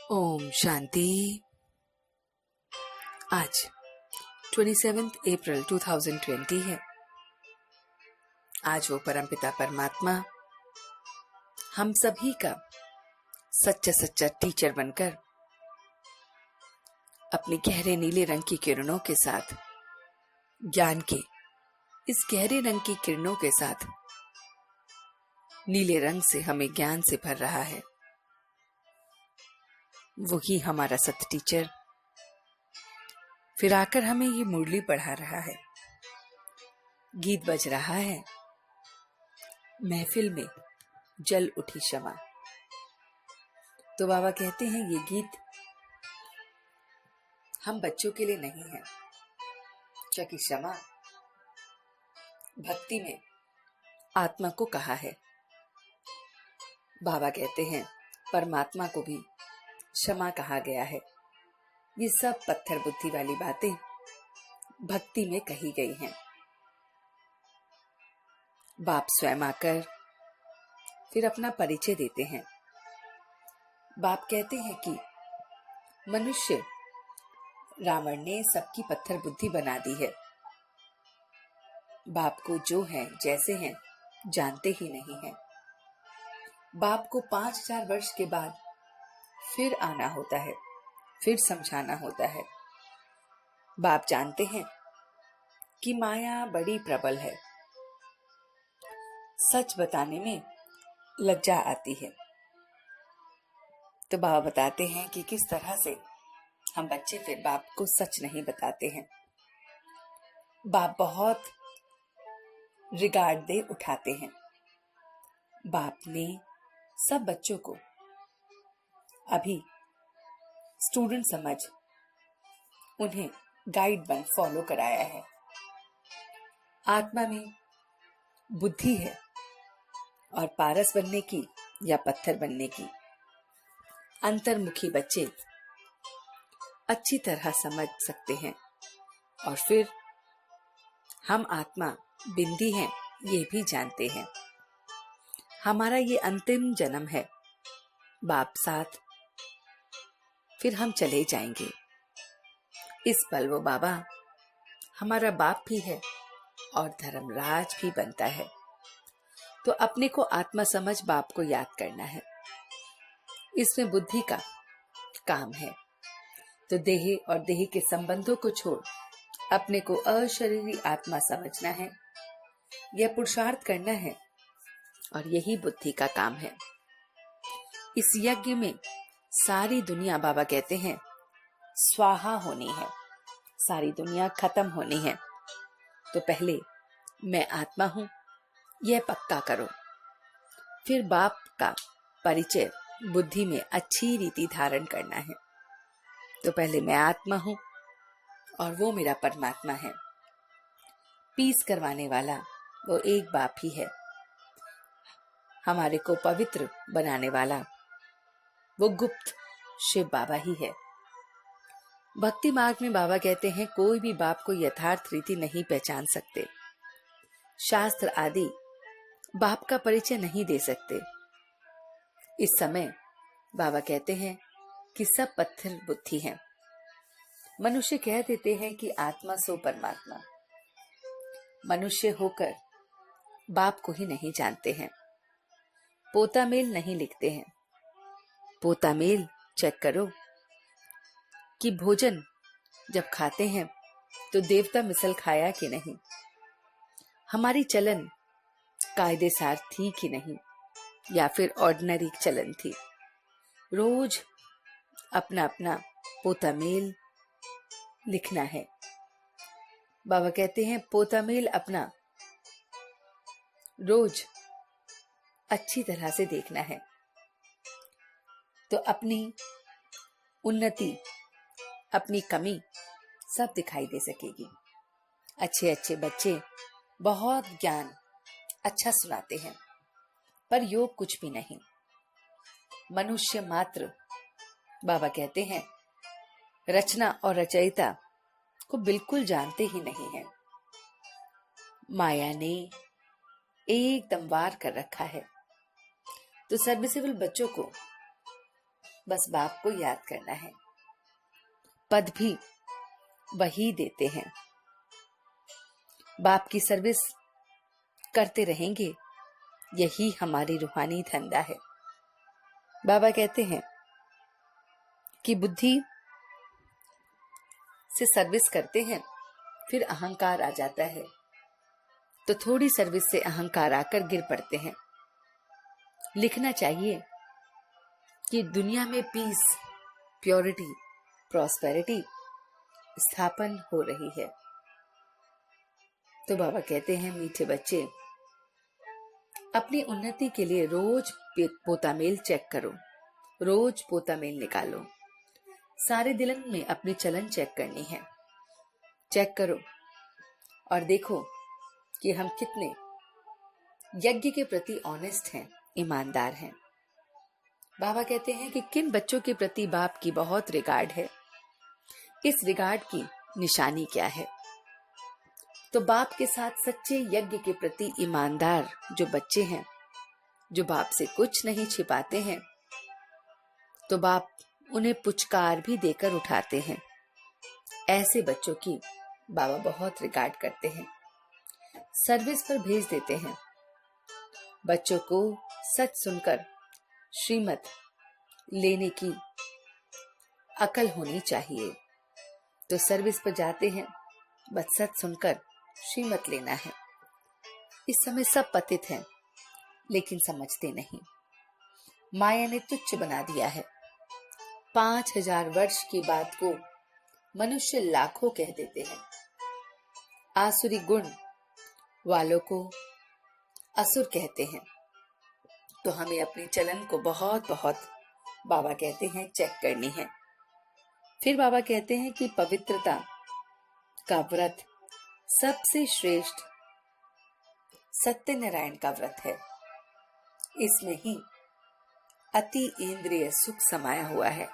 ओम शांति। आज 27 अप्रैल 2020 है। आज वो परमपिता परमात्मा हम सभी का सच्चा सच्चा टीचर बनकर अपने गहरे नीले रंग की किरणों के साथ, ज्ञान के इस गहरे रंग की किरणों के साथ नीले रंग से हमें ज्ञान से भर रहा है। वही हमारा सत्य टीचर फिर आकर हमें ये मुरली पढ़ा रहा है, गीत बज रहा है, महफिल में जल उठी शमा। तो बाबा कहते हैं ये गीत हम बच्चों के लिए नहीं है, क्योंकि क्षमा भक्ति में आत्मा को कहा है। बाबा कहते हैं परमात्मा को भी क्षमा कहा गया है। ये सब पत्थर बुद्धि वाली बातें भक्ति में कही गई हैं। बाप स्वयं आकर फिर अपना परिचय देते हैं। बाप कहते हैं कि मनुष्य रावण ने सबकी पत्थर बुद्धि बना दी है। बाप को जो है जैसे हैं जानते ही नहीं है। बाप को 5000 वर्ष के बाद फिर आना होता है, फिर समझाना होता है। बाप जानते हैं कि माया बड़ी प्रबल है, सच बताने में लज्जा आती है। तो बाबा बताते हैं कि किस तरह से हम बच्चे फिर बाप को सच नहीं बताते हैं। बाप बहुत रिगार्ड दे उठाते हैं। बाप ने सब बच्चों को अभी स्टूडेंट समझ उन्हें गाइड बन फॉलो कराया है। आत्मा में बुद्धि है और पारस बनने की या पत्थर बनने की अंतर्मुखी बच्चे अच्छी तरह समझ सकते हैं। और फिर हम आत्मा बिंदी हैं ये भी जानते हैं। हमारा ये अंतिम जन्म है, बाप साथ फिर हम चले जाएंगे। इस पल वो बाबा हमारा बाप भी है और धर्मराज भी बनता है। तो अपने को आत्मा समझ बाप को याद करना है। इसमें बुद्धि का काम है। तो देह और देह के संबंधों को छोड़ अपने को अशरीरी आत्मा समझना है, यह पुरुषार्थ करना है और यही बुद्धि का काम है। इस यज्ञ में सारी दुनिया बाबा कहते हैं स्वाहा होनी है, सारी दुनिया खत्म होनी है। तो पहले मैं आत्मा हूं यह पक्का करो, फिर बाप का परिचय बुद्धि में अच्छी रीति धारण करना है। तो पहले मैं आत्मा हूं और वो मेरा परमात्मा है। पीस करवाने वाला वो एक बाप ही है। हमारे को पवित्र बनाने वाला वो गुप्त शिव बाबा ही है। भक्ति मार्ग में बाबा कहते हैं कोई भी बाप को यथार्थ रीति नहीं पहचान सकते। शास्त्र आदि बाप का परिचय नहीं दे सकते। इस समय बाबा कहते हैं कि सब पत्थर बुद्धि हैं। मनुष्य कह देते हैं कि आत्मा सो परमात्मा। मनुष्य होकर बाप को ही नहीं जानते हैं। पोता मेल नहीं लिखते हैं। पोता मेल चेक करो कि भोजन जब खाते हैं तो देवता मिसल खाया कि नहीं, हमारी चलन कायदेसार थी कि नहीं, या फिर ऑर्डिनरी चलन थी। रोज अपना अपना पोता मेल लिखना है। बाबा कहते हैं पोता मेल अपना रोज अच्छी तरह से देखना है, तो अपनी उन्नति अपनी कमी सब दिखाई दे सकेगी। अच्छे अच्छे बच्चे बहुत ज्ञान अच्छा सुनाते हैं, पर योग कुछ भी नहीं। मनुष्य मात्र बाबा कहते हैं रचना और रचयिता को बिल्कुल जानते ही नहीं है। माया ने एकदम वार कर रखा है। तो सर्विसेबल बच्चों को बस बाप को याद करना है। पद भी वही देते हैं। बाप की सर्विस करते रहेंगे, यही हमारी रूहानी धंधा है। बाबा कहते हैं कि बुद्धि से सर्विस करते हैं, फिर अहंकार आ जाता है, तो थोड़ी सर्विस से अहंकार आकर गिर पड़ते हैं। लिखना चाहिए कि दुनिया में पीस, प्योरिटी, प्रॉस्पेरिटी स्थापन हो रही है। तो बाबा कहते हैं, मीठे बच्चे, अपनी उन्नति के लिए रोज पोता मेल चेक करो, रोज पोता मेल निकालो। सारे दिन में अपनी चलन चेक करनी है। चेक करो और देखो कि हम कितने यज्ञ के प्रति ऑनेस्ट हैं, ईमानदार हैं। बाबा कहते हैं कि किन बच्चों के प्रति बाप की बहुत रिगार्ड है, इस रिगार्ड की निशानी क्या है। तो बाप के साथ सच्चे यज्ञ के प्रति ईमानदार जो बच्चे हैं, जो बाप से कुछ नहीं छिपाते हैं, तो बाप उन्हें पुचकार भी देकर उठाते हैं। ऐसे बच्चों की बाबा बहुत रिगार्ड करते हैं, सर्विस पर भेज देते हैं। बच्चों को सच सुनकर श्रीमत लेने की अकल होनी चाहिए। तो सर्विस पर जाते हैं, बस सच सुनकर श्रीमत लेना है। इस समय सब पतित हैं, लेकिन समझते नहीं। माया ने तुच्छ बना दिया है। 5000 वर्ष की बात को मनुष्य लाखों कह देते हैं। आसुरी गुण वालों को असुर कहते हैं। तो हमें अपनी चलन को बहुत बहुत बाबा कहते हैं चेक करनी है। फिर बाबा कहते हैं कि पवित्रता का व्रत सबसे श्रेष्ठ सत्यनारायण का व्रत है। इसमें ही अति इंद्रिय सुख समाया हुआ है।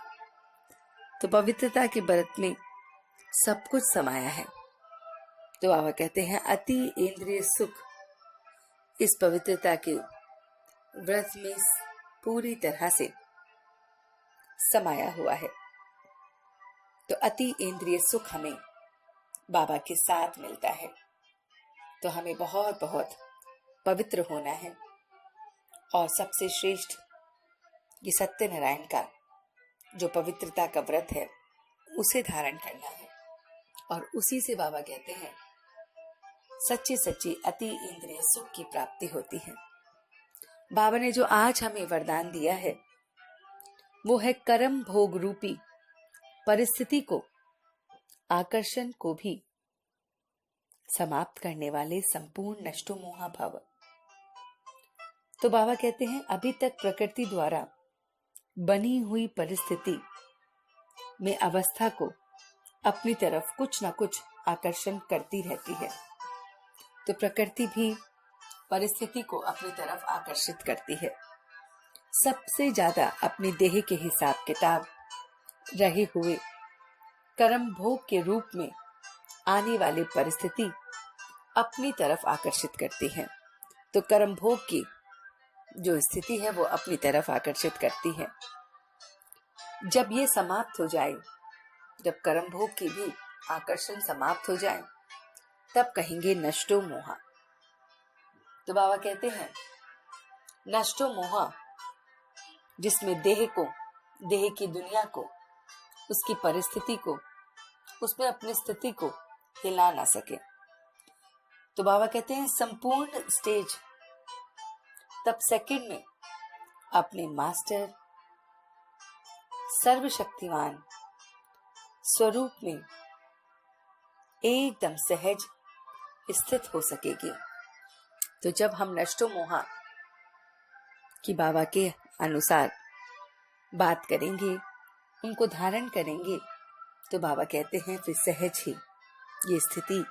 तो पवित्रता के व्रत में सब कुछ समाया है। तो बाबा कहते हैं अति इंद्रिय सुख इस पवित्रता के व्रत में पूरी तरह से समाया हुआ है। तो अति इंद्रिय सुख हमें बाबा के साथ मिलता है। तो हमें बहुत बहुत पवित्र होना है और सबसे श्रेष्ठ ये सत्यनारायण का जो पवित्रता का व्रत है उसे धारण करना है। और उसी से बाबा कहते हैं सच्ची सच्ची अति इंद्रिय सुख की प्राप्ति होती है। बाबा ने जो आज हमें वरदान दिया है वो है कर्म भोग रूपी परिस्थिति को, आकर्षण को भी समाप्त करने वाले संपूर्ण नष्टो मोहा भव। तो बाबा कहते हैं अभी तक प्रकृति द्वारा बनी हुई परिस्थिति में अवस्था को अपनी तरफ कुछ न कुछ आकर्षण करती रहती है। तो प्रकृति भी परिस्थिति को अपनी तरफ आकर्षित करती है। सबसे ज्यादा अपनी देह के हिसाब किताब रहे हुए कर्म भोग के रूप में आने वाली परिस्थिति अपनी तरफ आकर्षित करती है। तो कर्म भोग की जो स्थिति है वो अपनी तरफ आकर्षित करती है। जब ये समाप्त हो जाए, जब कर्म भोग की भी आकर्षण समाप्त हो जाए, तब कहेंगे नष्टो मोहा। तो बाबा कहते हैं नष्टो मोहा जिसमें देह को, देह की दुनिया को, उसकी परिस्थिति को, उसमें अपनी स्थिति को हिला ना सके। तो बाबा कहते हैं संपूर्ण स्टेज तब सेकंड में अपने मास्टर सर्वशक्तिमान स्वरूप में एकदम सहज स्थित हो सकेगी। तो जब हम नष्टो मोहा की बाबा के अनुसार बात करेंगे, उनको धारण करेंगे, तो बाबा कहते हैं फिर सहज ही ये स्थिति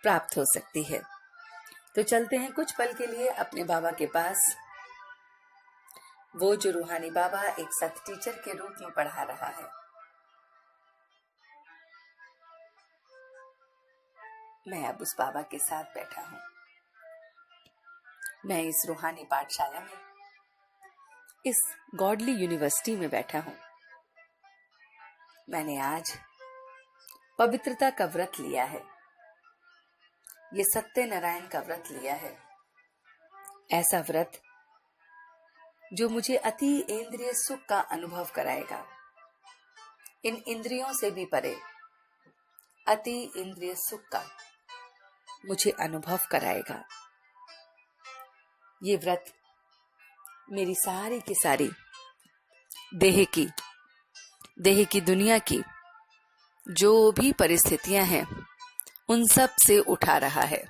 प्राप्त हो सकती है। तो चलते हैं कुछ पल के लिए अपने बाबा के पास। वो जो रूहानी बाबा एक सत टीचर के रूप में पढ़ा रहा है। मैं अब उस बाबा के साथ बैठा हूं। मैं इस रूहानी पाठशाला में इस गॉडली यूनिवर्सिटी में बैठा हूं। मैंने आज पवित्रता का व्रत लिया है। ये सत्यनारायण का व्रत लिया है। ऐसा व्रत जो मुझे अति इंद्रिय सुख का अनुभव कराएगा। इन इंद्रियों से भी परे अति इंद्रिय सुख का मुझे अनुभव कराएगा। ये व्रत मेरी सारी की सारी देह की दुनिया की जो भी परिस्थितियां हैं उन सब से उठा रहा है।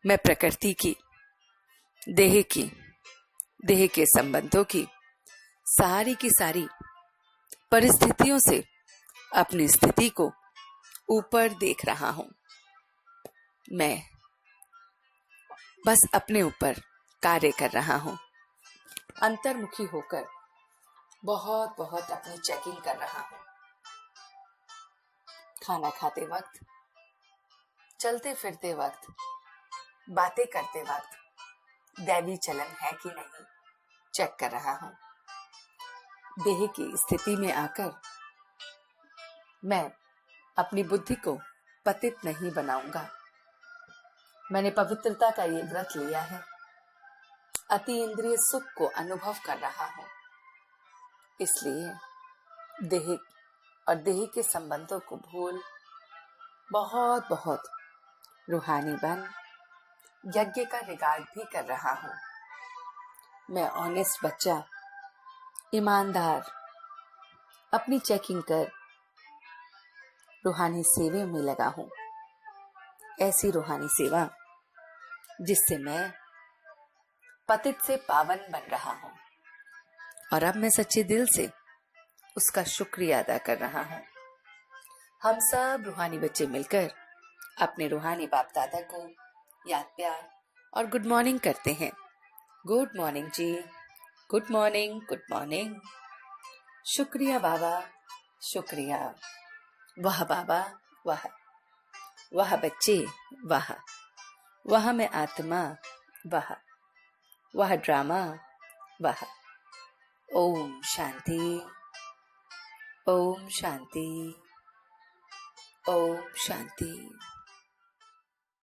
मैं प्रकृति की, देह के संबंधों की सारी परिस्थितियों से अपनी स्थिति को ऊपर देख रहा हूं। मैं बस अपने ऊपर कार्य कर रहा हूं। अंतर्मुखी होकर बहुत अपनी चेकिंग कर रहा हूं। खाना खाते वक्त, चलते फिरते वक्त, बातें करते वक्त दैवी चलन है कि नहीं चेक कर रहा हूं। देह की स्थिति में आकर मैं अपनी बुद्धि को पतित नहीं बनाऊंगा। मैंने पवित्रता का ये व्रत लिया है। अति इंद्रिय सुख को अनुभव कर रहा हूं। इसलिए देह के संबंधों को भूल बहुत रूहानी बन यज्ञ का रिगार्ड भी कर रहा हूं। मैं ऑनेस्ट बच्चा, ईमानदार, अपनी चेकिंग कर रूहानी सेवा में लगा हूं। ऐसी रूहानी सेवा जिससे मैं पतित से पावन बन रहा हूं और अब मैं सच्चे दिल से उसका शुक्रिया अदा कर रहा हूं। हम सब रूहानी बच्चे मिलकर अपने रूहानी बाप दादा को याद, प्यार और गुड मॉर्निंग करते हैं। गुड मॉर्निंग जी, गुड मॉर्निंग। शुक्रिया बाबा, शुक्रिया। वाह बाबा, वाह बच्चे, वाह मैं आत्मा, वाह ड्रामा, वाह। ओम शांति, ओम शांति, ओम शांति।